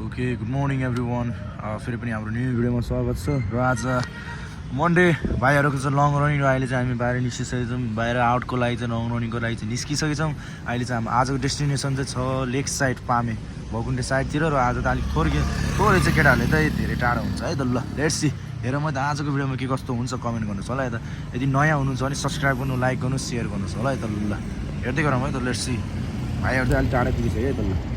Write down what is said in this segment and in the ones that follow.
Okay good morning everyone फेरि पनि हाम्रो न्यू भिडियोमा स्वागत छ र आज मन्डे भाइहरूको चाहिँ लङ रनिङ र अहिले चाहिँ हामी बाहिर निस्किसकेको छौँ बाहिर आउटको लागि चाहिँ लङ रनिङको लागि चाहिँ निस्किसकेको छौँ अहिले चाहिँ हाम्रो आजको डेस्टिनेसन चाहिँ छ लेक साइड पामे भकुण्डे साइडतिर र आज त अलिक थोरै चाहिँ केटाहरूले त धेरै टाढो हुन्छ है त ल लेट्स सी हेर म त आजको भिडियोमा के कस्तो हुन्छ कमेन्ट गर्नुहोस् होला है त यदि नयाँ हुनुहुन्छ भने सब्सक्राइब गर्नु लाइक गर्नु सेयर गर्नुहोस् होला है त ल हेर्दै गरौँ है त लेट्स सी भाइहरू चाहिँ अलिक टाढा पुगिसक्यो है त ल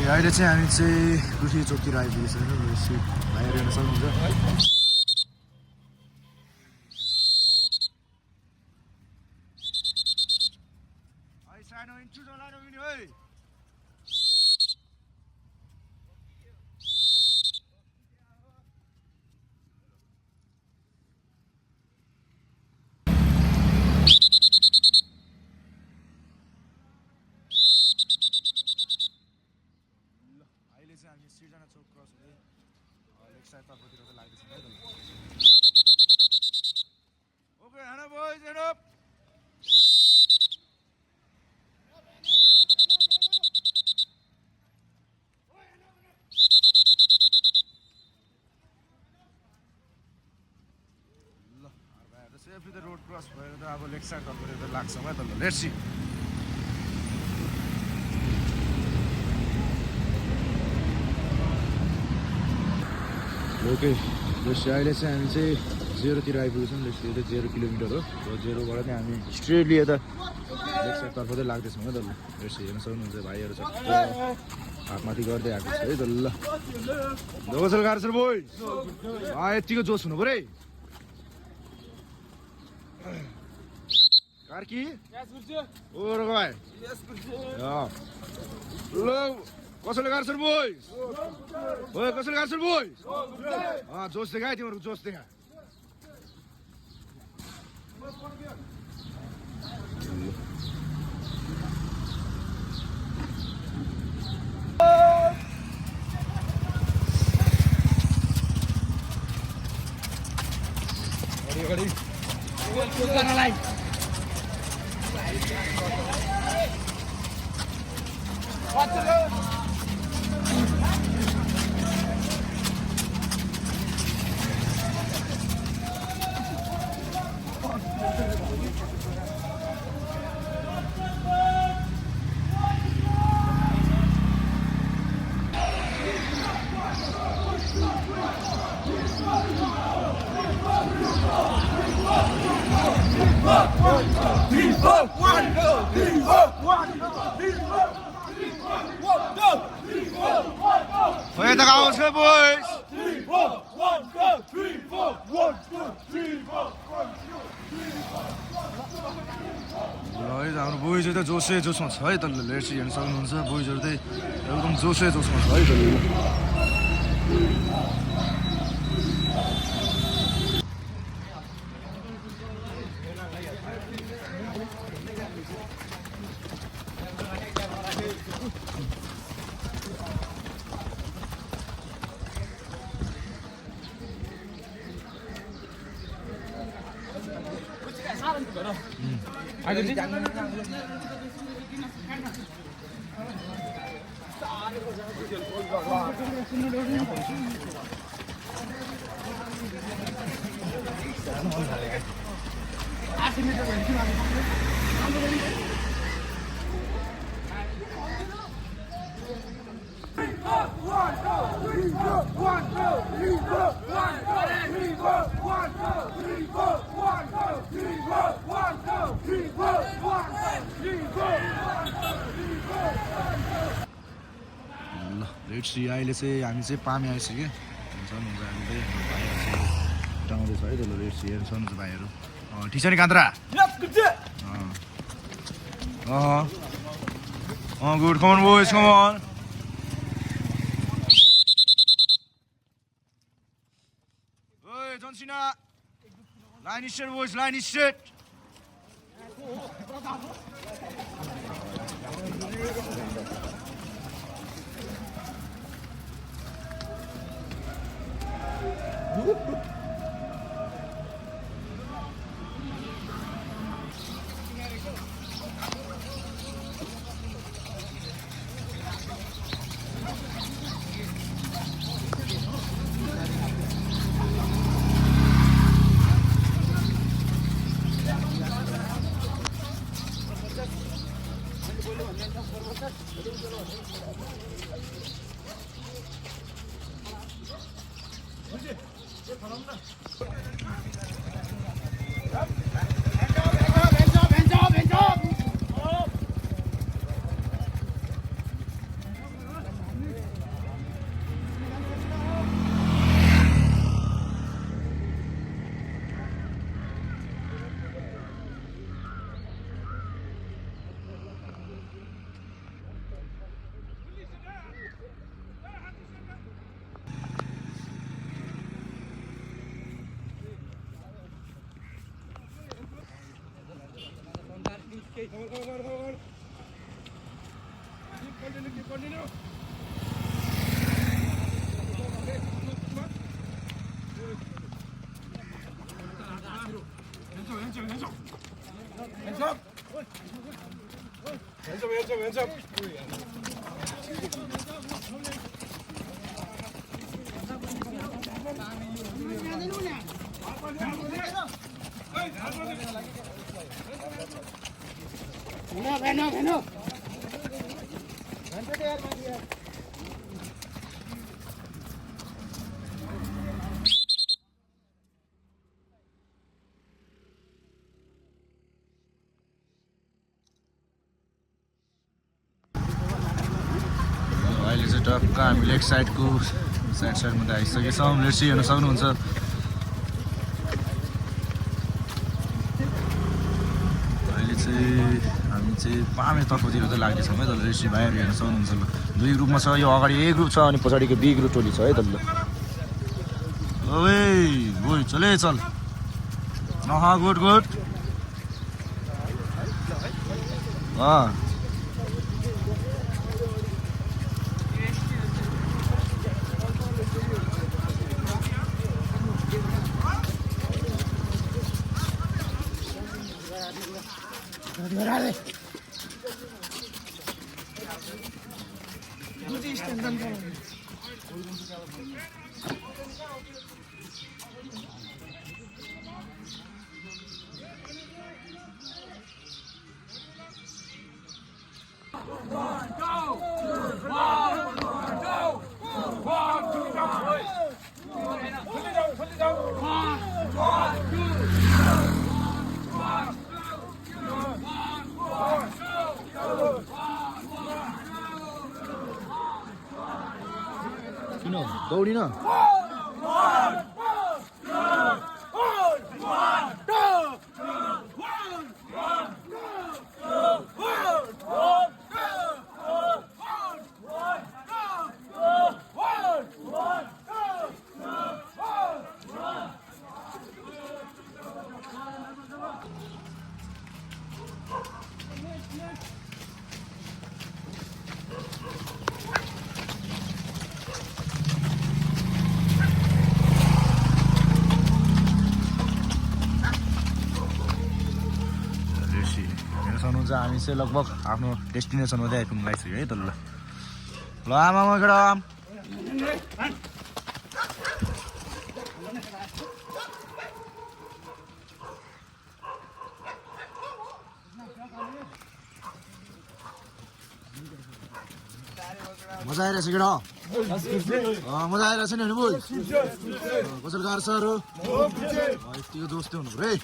अहिले चाहिँ हामी चाहिँ गुठी चोकतिर आइपुगेको छ भाइहरू हेर्न सक्नुहुन्छ हामी सिर्जना चौक क्रस हुँदै लेक साइड तर्फतिर चाहिँ लाग्दैछौँ है त ओके हैन बोइज एन्ड अप ल भाइहरू त सेफली त रोड क्रस भएर त अब लेक साइड तर्फतिर त लाग्छौँ है त ल लेट्स सी ओके जस्तै अहिले चाहिँ हामी चाहिँ जेरोतिर आइपुगेछौँ जस्तै यो चाहिँ 0 किलोमिटर हो र जेरोबाट चाहिँ हामी स्ट्रेटली यता लेक साइडतर्फ चाहिँ लाग्दैछौँ है त ल जस्तै हेर्न सक्नुहुन्छ भाइहरू छ हातमाथि गर्दै आएको छ है त ल कसरी गाह्रो छ बोइ यतिको जोस हुनु पऱ्यो है कार्की ओ भाइ ल कसैले गाह्रो छ बोइस ओए कसैले गाह्रो छ बोइस जोस देखा तिमीहरूको जोस देखा Oye, te acabamos de boys. 3, 4, 1, go. 3, 4, 1, 2, 3, 4, 1, 2. ल है त हाम्रो बोइजहरू त जोसै जोसमा छ है त लेट्स हेर्न सक्नुहुन्छ बोइजहरू चाहिँ एकदम जोसै जोसमा छ है त लेट्स सी अहिले चाहिँ हामी चाहिँ पामे आइसक्यो सक्नुहुन्छ हामी चाहिँ भाइहरू चाहिँ उठाउँदैछ है त ल लेट्स सी हेर्न सक्नुहुन्छ भाइहरू ठिक छ नि कान्द्रा good come on boys come on John Cena. Line is straight, boys. Line is straight. Continue. Hands up. अहिले चाहिँ टक्क हामी लेग साइडको साइडमा त आइसकेका छौँ। लेट्स हेर्न सक्नुहुन्छ। अहिले चाहिँ हामी चाहिँ पामे तर्फतिर चाहिँ लाग्दैछौँ है त। लेट्स भाइहरू हेर्न सक्नुहुन्छ ल। दुई ग्रुपमा छ, यो अगाडि ए ग्रुप छ अनि पछाडिको बी ग्रुप टोली छ है त ल। ओए ओए चले चल नहा गुड गुड किन दौडिन सक्नुहुन्छ। हामी चाहिँ लगभग आफ्नो डेस्टिनेसनमा चाहिँ आइपुग्नु लागिसक्यो है त ल। ल आमा केटा मजा आइरहेछ केटा मजा आइरहेछ नि बोल कसरी गाह्रो सर हो यतिको दोस्तै हुनु पऱ्यो है।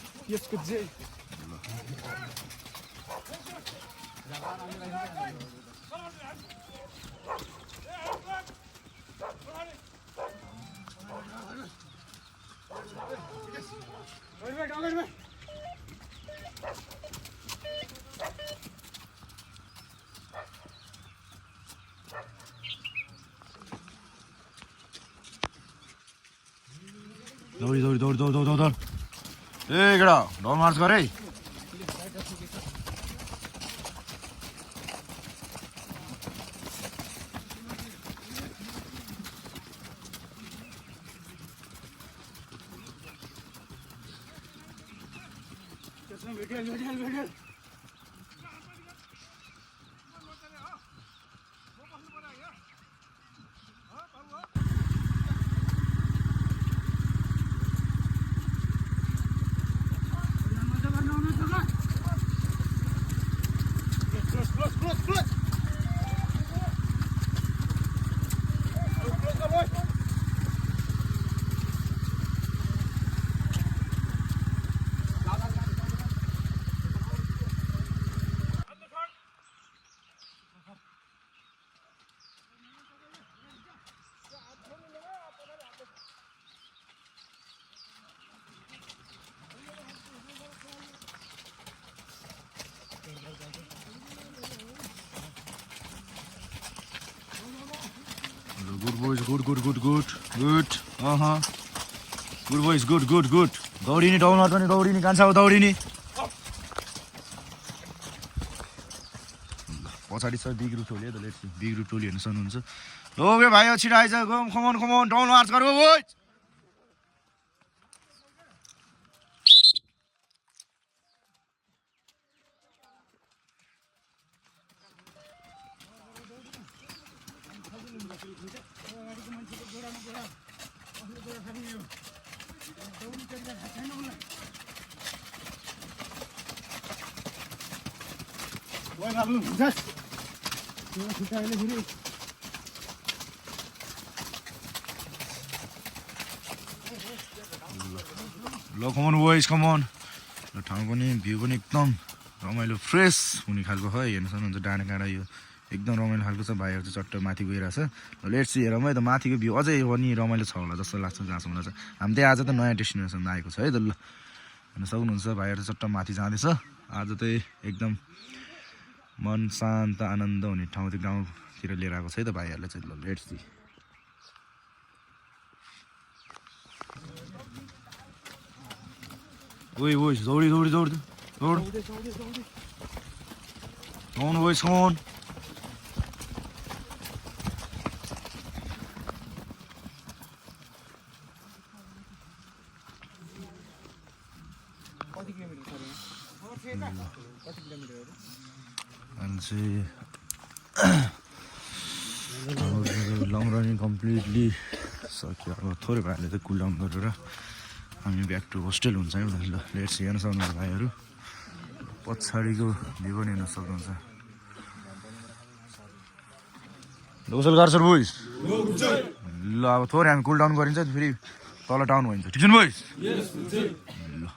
दौडी दौडी दौड दौड दौड दौड ए केटा ढल मार्च गर है Good boys, good. Good boys, good. दौडिने डाउन हट्ने दौडिने कान्छा दौडिने पछाडि छ बिग रुट टोली त लेट्स बिग रुट टोली हेर्न सक्नुहुन्छ ओके भाइ छिटो आइज कमन डाउन मार्च गरौ बोइज ल कमन बोइज कमन ल ठाउँ पनि भ्यू पनि एकदम रमाइलो फ्रेस हुने खालको है हेर्न सक्नुहुन्छ डाँडा काँडा यो एकदम रमाइलो खालको छ भाइहरू चाहिँ चट्ट माथि गइरहेछ ल लेट्स सी हेरौँ है त माथिको भ्यू अझै पनि रमाइलो छ होला जस्तो लाग्छ जहाँसम्म लाग्छ हामी चाहिँ आज त नयाँ डेस्टिनेसनमा आएको छ है त ल हेर्न सक्नुहुन्छ भाइहरू चाहिँ चट्ट माथि जाँदैछ आज चाहिँ एकदम मन शान्त आनन्द हुने ठाउँ चाहिँ गाउँतिर लिएर आएको छ है त भाइहरूलाई चाहिँ ल लेट्स सी Wait, boys, दौडी दौड Come on, boys, come on. And see, long running completely. सक्यो अब थोरै भाइले चाहिँ कुल डाउन गरेर हामी ब्याक टु होस्टेल हुन्छ है ल लेट्स हेर्न सक्नुहुन्छ भाइहरू पछाडिको भ्यू पनि हेर्न सक्नुहुन्छ लोकल गर्छ बोइज ल अब थोरै हामी कुल डाउन गरिन्छ फेरि तल डाउन भइन्छ ठिक छ नि बोइज ल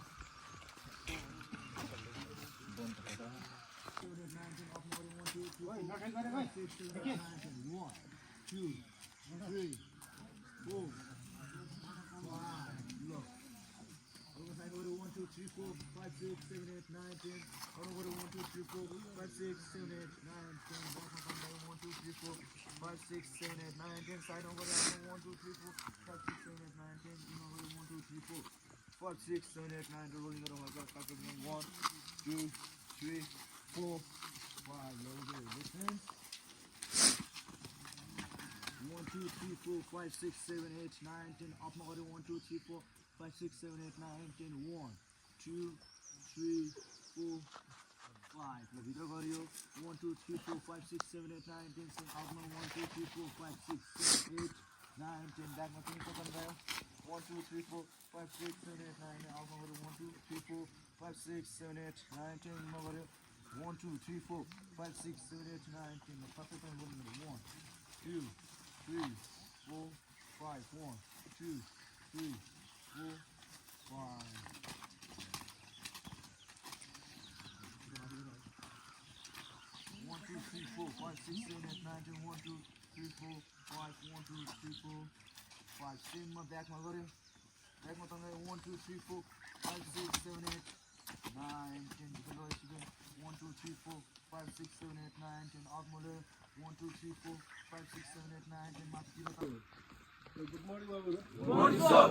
Good morning, Babu. Good morning, sir.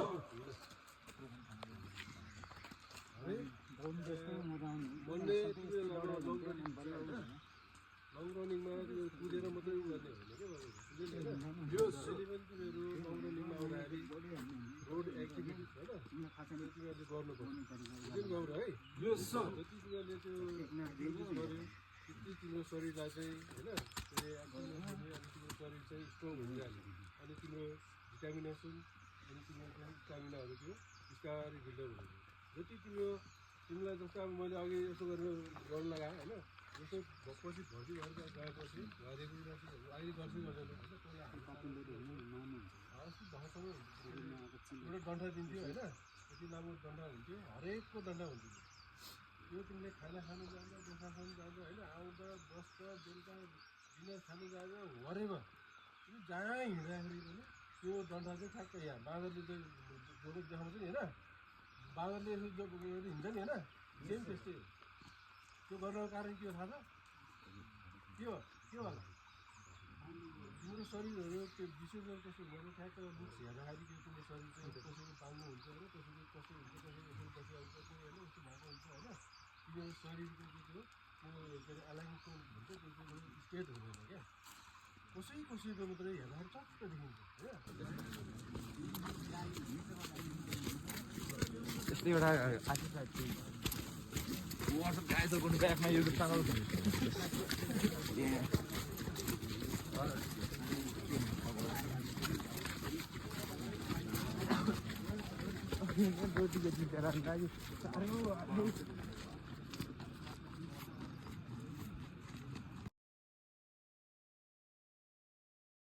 मनले लङ रनिङमा त्यो कुदेर मात्रै गर्ने होइन क्या यो पनि तिमीहरू लङ रनिङमा आउँदाखेरि रोड एक्टिभिटिज होइन तिमीहरूले गर्नुपर्छ गौर है जति तिमीहरूले त्यो गर्यो त्यति तिम्रो शरीरलाई चाहिँ होइन तिम्रो शरीर चाहिँ स्ट्रङ हुँदिहाल्यो अनि तिम्रो भिटामिनेसन अनि तिम्रो स्टामिनाहरू त्यो बिस्तारै बिल्डअप हुन्छ जति तिमीलाई जस्तो अब मैले अघि यसो गरेर गर्न लगाएँ होइन जस्तो पछि भर्ती भएर गएपछि घरेको अहिले गर्छु गर्दैन अस्ति भर्खर एउटा डन्ठा दिन्थ्यो होइन यति लामो डन्ठा हुन्थ्यो हरेकको डन्ठा हुन्थ्यो त्यो तिमीले खाना खानु जाँदा दोसा खानु जाँदा होइन आउँदा बस्दा बेलुका डिनर खानु जाँदा हरेमा तिमी जहाँ हिँड्दाखेरि पनि त्यो डन्ठा चाहिँ ठ्याक्क यहाँ बाँदरले चाहिँ जोडेको देखाउँछ नि होइन बाँदरले यसो हिँड्छ नि होइन सेम त्यस्तै हो त्यो गर्नको कारण के हो थाहा छ के होला तिम्रो शरीरहरू त्यो विशेषगरी कस्तो हुन्छ ठ्याक्क लुक्स हेर्दाखेरि त्यो तिम्रो शरीर चाहिँ कसरी बाङ्गो हुन्छ होइन कसरी कस्तो हुन्छ कसरी यसरी बसिहाल्छ होइन यस्तो भएको हुन्छ होइन तिम्रो शरीरको त्यो के अरे एलाइनको भन्छ त्यो चाहिँ स्टेट हुँदैन क्या कसैको मात्रै हेर्दाखेरि चक्क देखिन्छ होइन त्यस्तै एउटा artist WhatsApp guys are going to back my YouTube channel. Yeah.